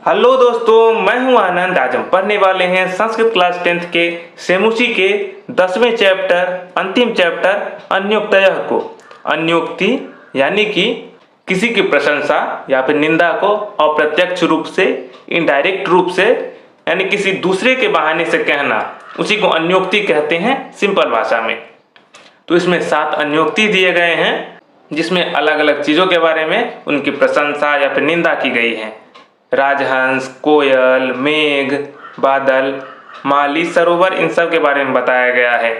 Hello दोस्तों, मैं हूं आनंद। आज हम पढ़ने वाले हैं संस्कृत क्लास 10th के सेमुसी के 10वें चैप्टर अंतिम चैप्टर अन्योक्तयः को। अन्योक्ति यानी कि किसी की प्रशंसा या फिर निंदा को अप्रत्यक्ष रूप से, इनडायरेक्ट रूप से, यानी किसी दूसरे के बहाने से कहना, उसी को अन्योक्ति कहते हैं सिंपल भाषा में। तो इसमें 7 अन्योक्ति दिए गए हैं जिसमें अलग अलग चीज़ों के बारे में उनकी प्रशंसा या फिर निंदा की गई है। राजहंस, कोयल, मेघ, बादल, माली, सरोवर, इन सब के बारे में बताया गया है।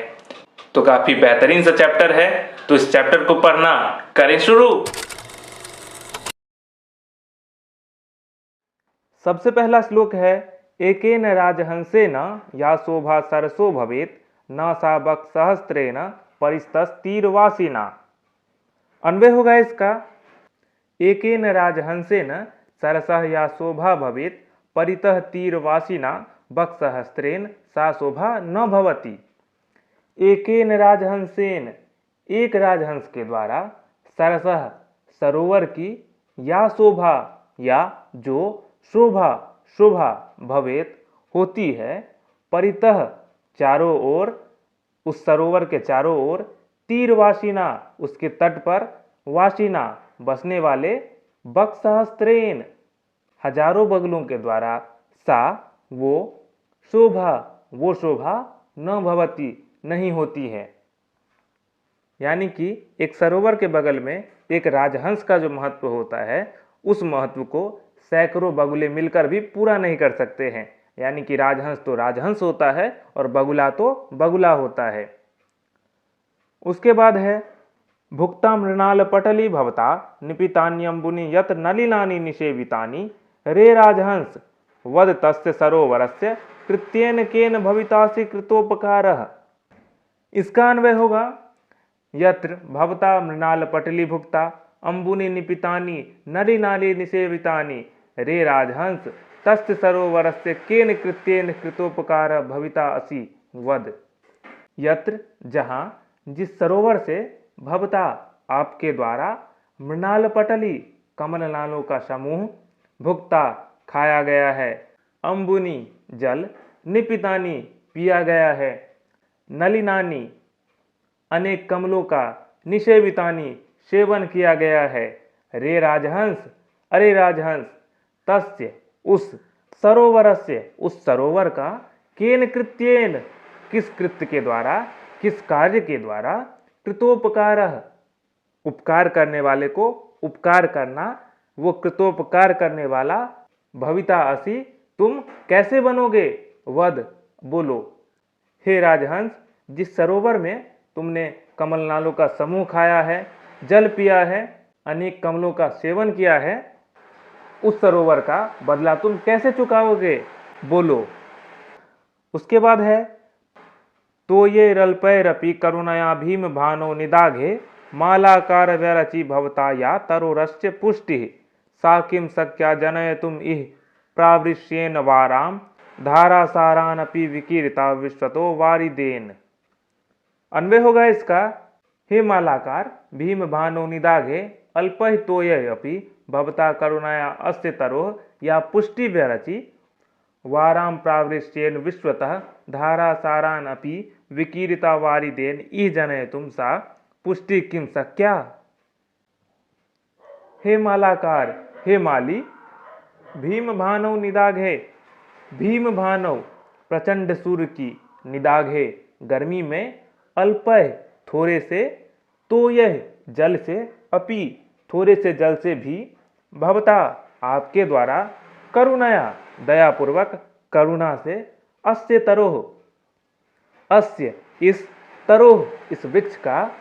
तो काफ़ी बेहतरीन सा चैप्टर है, तो इस चैप्टर को पढ़ना करें शुरू। सबसे पहला श्लोक है, एकेन राजहंसेन या शोभा सरसो भवेत न सा बक सहस्त्रेण परिस्तस्तीरवासिना। अन्वय होगा इसका, एकेन राजहंसेन सरसः या शोभा भवेत परितः तीरवासिना बक्सहस्त्रेण सा शोभा न भवति। एकेन राजहंसेन, एक राजहंस के द्वारा, सरसः सरोवर की, या शोभा या जो शोभा शोभा भवेत होती है, परितः चारों ओर, उस सरोवर के चारों ओर, तीरवासिना उसके तट पर, वासिना बसने वाले, बक्सहस्त्रेण हजारों बगलों के द्वारा, सा वो, शोभा वो शोभा, न भवती नहीं होती है। यानी कि एक सरोवर के बगल में एक राजहंस का जो महत्व होता है, उस महत्व को सैकड़ों बगुले मिलकर भी पूरा नहीं कर सकते हैं। यानी कि राजहंस तो राजहंस होता है और बगुला तो बगुला होता है। उसके बाद है, भुक्ता मृणाल पटली भवता निपितान्यम्बुनि यत नलिनानि निषेवितानि रे राजहंस वद तस्य सरोवरस्य कृत्येन केन भवितासि कृतोपकारः। इसका अन्वय होगा, यत्र भवता मृणाल पटली भुक्ता अम्बुनि निपितानि नलिनानि निषेवितानि रे राजहंस तस्य सरोवरस्य केन कृत्येन कृतोपकारः भविता असि वद। यत्र जहाँ, जिस सरोवर से, भवता आपके द्वारा, मृणाल पटली कमल नालों का समूह, भुक्ता खाया गया है, अम्बुनी जल, निपितानी पिया गया है, नलिनानी अनेक कमलों का, निषेवितानी सेवन किया गया है, रे राजहंस अरे राजहंस, तस्य उस, सरोवरस्य उस सरोवर का, केन कृत्येन किस कृत्य के द्वारा, किस कार्य के द्वारा, कृतोपकारः उपकार करने वाले को उपकार करना, वो कृतोपकार करने वाला, भविता असि तुम कैसे बनोगे, वद बोलो। हे राजहंस, जिस सरोवर में तुमने कमल नालों का समूह खाया है, जल पिया है, अनेक कमलों का सेवन किया है, उस सरोवर का बदला तुम कैसे चुकाओगे, बोलो। उसके बाद है, तो ये रल्पैरपि करुणया भीम भानो निदाघे मालाकार व्यरचि भवता या तरोरस्य पुष्टिः सा किं शक्या जनयतुम इह प्रावृष्येन वाराम धारासारानपि विकीर्ता विश्वतो वारिदेन। अन्वय होगा इसका, हे मालाकार भीम भानो निदाघे अल्पहि तोय अपि भवता करुणया अस्य तरोः या पुष्टि व्यरचि वाराम प्रावृष्येन विश्वतः धारासारान अपि विकीरिता वारिदेन इह जनयतुम सा पुष्टि किम शक्या। हे मालाकार, हे माली, भीम भानव निदाघे, भीम भानव प्रचंड सूर्य की, निदाघे गर्मी में, अल्पय थोड़े से, तो यह जल से, अपि थोड़े से जल से भी, भवता आपके द्वारा, करुणया दयापूर्वक, करुणा से, अस्य तरोह अस्य इस, तरोह इस वृक्ष का,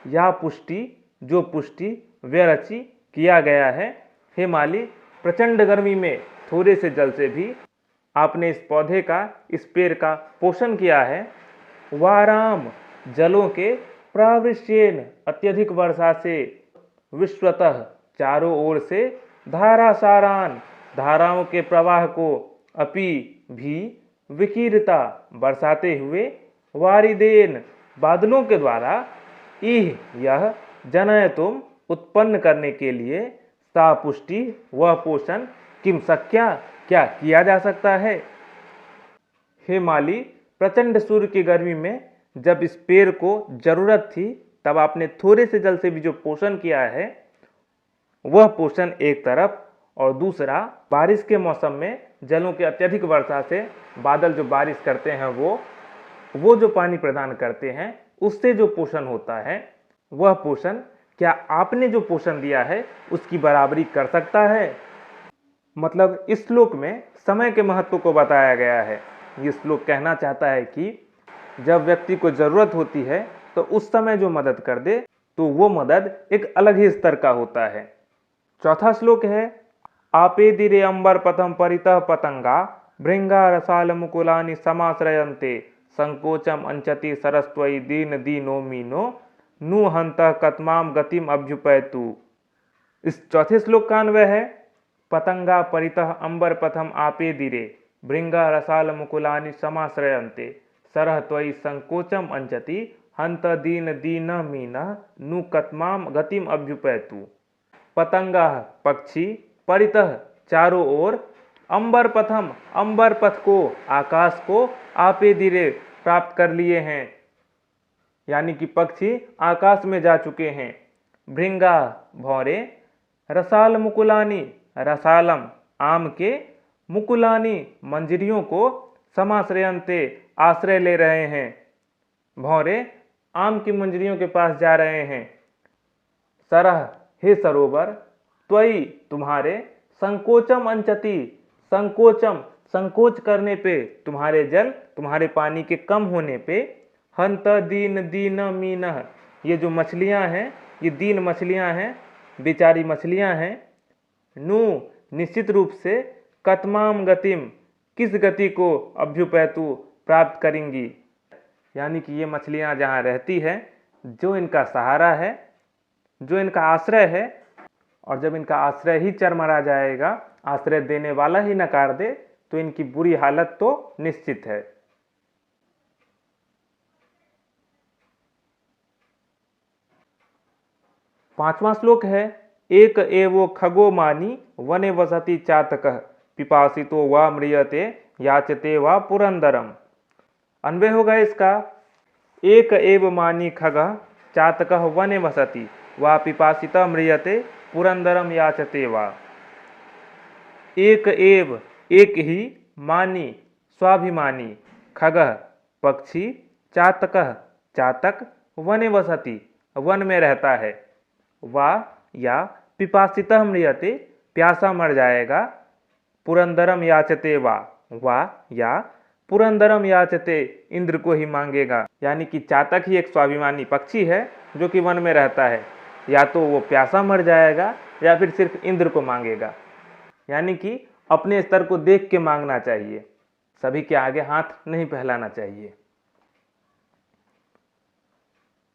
या पुष्टि जो पुष्टि, व्यरचि किया गया है। हे माली, प्रचंड गर्मी में थोड़े से जल से भी आपने इस पौधे का, इस पेड़ का पोषण किया है। वाराम जलों के, प्रावृष्येन अत्यधिक वर्षा से, विश्वतः चारों ओर से, धारासारान धाराओं के प्रवाह को, अपि भी, विकीरता बरसाते हुए, वारिदेन बादलों के द्वारा, इह यह, जनय तुम उत्पन्न करने के लिए, सा पुष्टि वह पोषण, किम शक्या क्या किया जा सकता है? हे माली, प्रचंड सूर्य की गर्मी में जब इस पेड़ को जरूरत थी तब आपने थोड़े से जल से भी जो पोषण किया है वह पोषण एक तरफ, और दूसरा बारिश के मौसम में जलों की अत्यधिक वर्षा से बादल जो बारिश करते हैं वो जो पानी प्रदान करते हैं उससे जो पोषण होता है वह पोषण क्या आपने जो पोषण दिया है उसकी बराबरी कर सकता है? मतलब इस श्लोक में समय के महत्व को बताया गया है। ये श्लोक कहना चाहता है कि जब व्यक्ति को जरूरत होती है तो उस समय जो मदद कर दे तो वो मदद एक अलग ही स्तर का होता है। चौथा श्लोक है, आपे दिरे अंबर पथम परितः पतंगा भृंगा रसाल मुकुलानि समाश्रयन्ते संकोचम अंचति सरस्वई दीन दीनो मीनो नु हंत कतमाम गतिम अभ्युपैतु। इस चौथे श्लोक का अन्वय है, पतंगा परितः अंबर पथम आपे दिरे भृंगा रसाल मुकुलानि समाश्रयन्ते सरह त्वयि संकोचम अंचति हंत दीन दीन मीन नु कतमाम गतिम अभ्युपैतु। पतंगा पक्षी, परितः चारों ओर, अंबर पथम अंबर पथ को आकाश को आपे धीरे प्राप्त कर लिए हैं, यानी कि पक्षी आकाश में जा चुके हैं। भृंगा भौरे, रसाल मुकुलानी रसालम आम के, मुकुलानी मंजरियों को, समाश्रयन्ते आश्रय ले रहे हैं। भौरे आम की मंजरियों के पास जा रहे हैं। सरह हे सरोवर, त्वयि तुम्हारे, संकोचम अंचति संकोचम संकोच करने पे, तुम्हारे जल तुम्हारे पानी के कम होने पे, हंत दीन दीन मीन, ये जो मछलियां हैं ये दीन मछलियां हैं, बेचारी मछलियां हैं। नु निश्चित रूप से, कतमाम गतिम किस गति को, अभ्युपैतु प्राप्त करेंगी, यानी कि ये मछलियां जहाँ रहती है, जो इनका सहारा है, जो इनका आश्रय है, और जब इनका आश्रय ही चरमरा जाएगा, आश्रय देने वाला ही नकार दे, तो इनकी बुरी हालत तो निश्चित है। पांचवा श्लोक है, एक एवो खगो मानी वने वसति चातकः पिपासितो वा म्रियते याचते वा पुरंदरम। अन्वय होगा इसका, एक एव मानी खगः चातकः वने वसति वा पिपासितः म्रियते पुरंदरम याचते वा। एक एव एक ही, मानी स्वाभिमानी, खगः पक्षी, चातकः चातक, वने वसति वन में रहता है, वा या पिपासितः म्रियते प्यासा मर जाएगा, पुरंदरम याचते वा या पुरंदरम याचते इंद्र को ही मांगेगा, यानी कि चातक ही एक स्वाभिमानी पक्षी है जो कि वन में रहता है, या तो वो प्यासा मर जाएगा या फिर सिर्फ इंद्र को मांगेगा, यानी कि अपने स्तर को देख के मांगना चाहिए, सभी के आगे हाथ नहीं फैलाना चाहिए।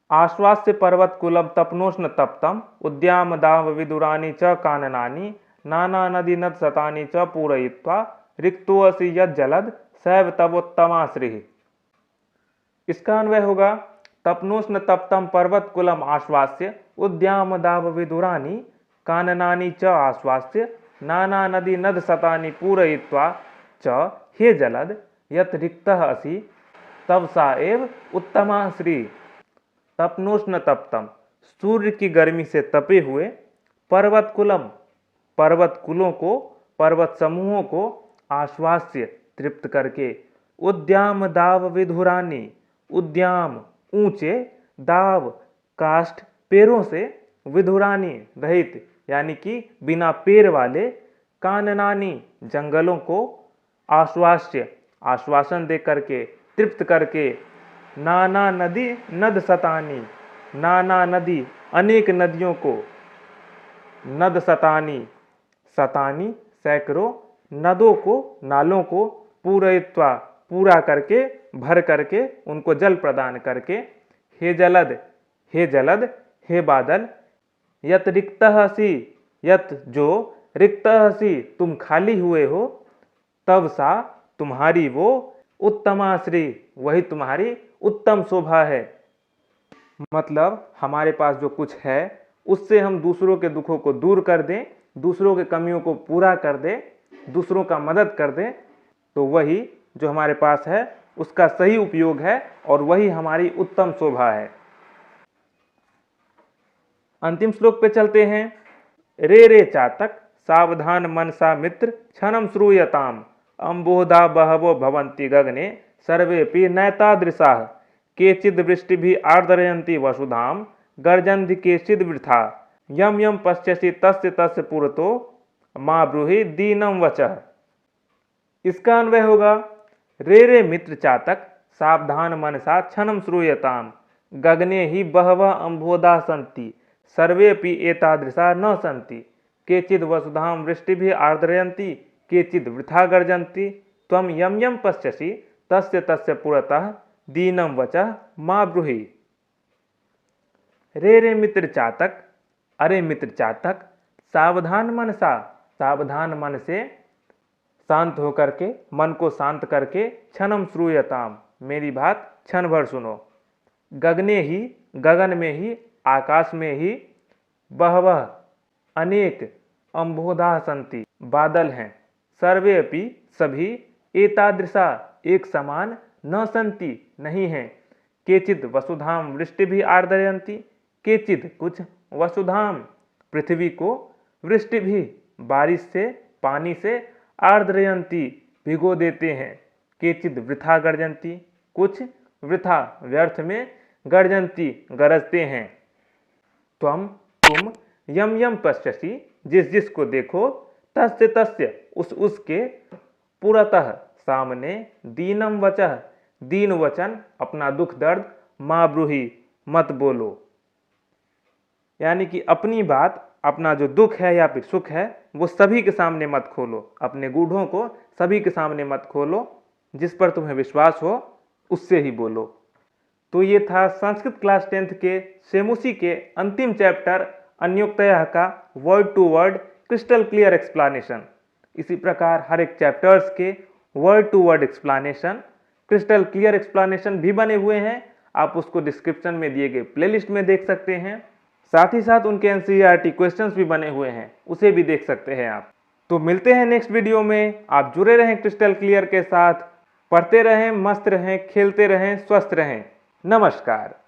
आश्वास्य पर्वत कुलम तपनोष्ण तप्तम उद्याम दाव विदुरानी च काननानी नाना नदी नद सतानी च पूरयित्वा रिक्तोऽसि यद जलद सैव तवोत्तमाश्री। इसका अन्वय होगा, तपनोष्ण तप्तम पर्वत कुलम आश्वास्य उद्याम दाव विदुरानी काननानी च आश्वास्य नाना नदी नद सतानी पूरयित्वा च हे जलद यत रिक्तः असि तव सा एव उत्तमा श्री। तपनोष्ण तप्तम, सूर्य की गर्मी से तपे हुए, पर्वत कुलम पर्वत कुलों को, पर्वत समूहों को, आश्वास्य तृप्त करके, उद्याम दाव विधुरानी उद्याम ऊंचे, दाव काष्ठ पेड़ों से, विधुरानी रहित यानी कि बिना पेड़ वाले, काननानी जंगलों को, आश्वास्य आश्वासन दे करके, तृप्त करके, नाना नदी नद सतानी नाना नदी अनेक नदियों को, नद सतानी सतानी सैकड़ों, नदों को नालों को, पूरयित्वा पूरा करके, भर करके, उनको जल प्रदान करके, हे जलद हे बादल, यत रिक्तः असि यत जो, रिक्तः असि तुम खाली हुए हो, तब सा तुम्हारी वो, उत्तमाश्री वही तुम्हारी उत्तम शोभा है। मतलब हमारे पास जो कुछ है उससे हम दूसरों के दुखों को दूर कर दें, दूसरों के कमियों को पूरा कर दें, दूसरों का मदद कर दें, तो वही जो हमारे पास है उसका सही उपयोग है और वही हमारी उत्तम शोभा है। अंतिम श्लोक पे चलते हैं। रे रे चातक सावधान मनसा मित्र क्षणम श्रूयताम अम्बोधा बहवो भवन्ति गगने सर्वेपि नैतादृशाः केचिद् वृष्टिभिः आर्द्रयन्ति वसुधाम गर्जन्ति केचिद् वृथा यम यम पश्यसि तस्य तस्य पुरतो मां ब्रूहि दीनम वचः। इसका अन्वय होगा, रे रे मित्र चातक सावधान मनसा क्षणम श्रूयताम गगने ही बहवः अम्बोधा सन्ति सर्वेपि एतादृशा न सन्ति केचिद् वसुधाम वृष्टिभिः आर्द्रयन्ति केचिद् वृथा गर्जन्ति त्वं यम यम पश्यसि तस्य तस्य पुरतः दीनम वचः मां ब्रूहि। रे रे मित्र चातक, अरे मित्र चातक, सावधान मनसा, सावधान मन से, शांत होकर के, मन को शांत करके, क्षणम श्रूयताम, मेरी बात क्षण भर सुनो, गगने ही, गगन में ही, आकाश में ही, बहवः अनेक, अम्बोधा संति, बादल हैं, सर्वे अपि सभी, एतादृशा एक समान, न संति नहीं हैं, केचिद वसुधाम वृष्टि भी आर्द्रयन्ति, केचिद कुछ, वसुधाम पृथ्वी को, वृष्टि भी बारिश से, पानी से, आर्द्रयन्ति भिगो देते हैं, केचिद वृथा गर्जन्ति कुछ वृथा व्यर्थ में, गर्जन्ति गरजते हैं। तुम यम यम पश्यसि जिस जिस को देखो, तस्य तस्य उसके, पुरतः सामने, दीनम वचः दीन वचन अपना दुख दर्द, मां ब्रूहि मत बोलो, यानी कि अपनी बात, अपना जो दुख है या फिर सुख है वो सभी के सामने मत खोलो, अपने गूढ़ों को सभी के सामने मत खोलो, जिस पर तुम्हें विश्वास हो उससे ही बोलो। तो ये था संस्कृत क्लास 10th के सेमुसी के अंतिम चैप्टर अन्योक्तयः का word to word crystal clear explanation. इसी प्रकार हर एक चैप्टर्स के word to word explanation, crystal clear explanation भी बने हुए हैं, आप उसको डिस्क्रिप्शन में दिए गए प्लेलिस्ट में देख सकते हैं। साथ ही साथ उनके एनसीईआरटी क्वेश्चंस भी बने हुए हैं, उसे भी देख सकते हैं आप। तो मिलते हैं नेक्स्ट वीडियो में, आप जुड़े रहें क्रिस्टल क्लियर के साथ, पढ़ते रहें, मस्त रहें, खेलते रहें, स्वस्थ रहें। नमस्कार।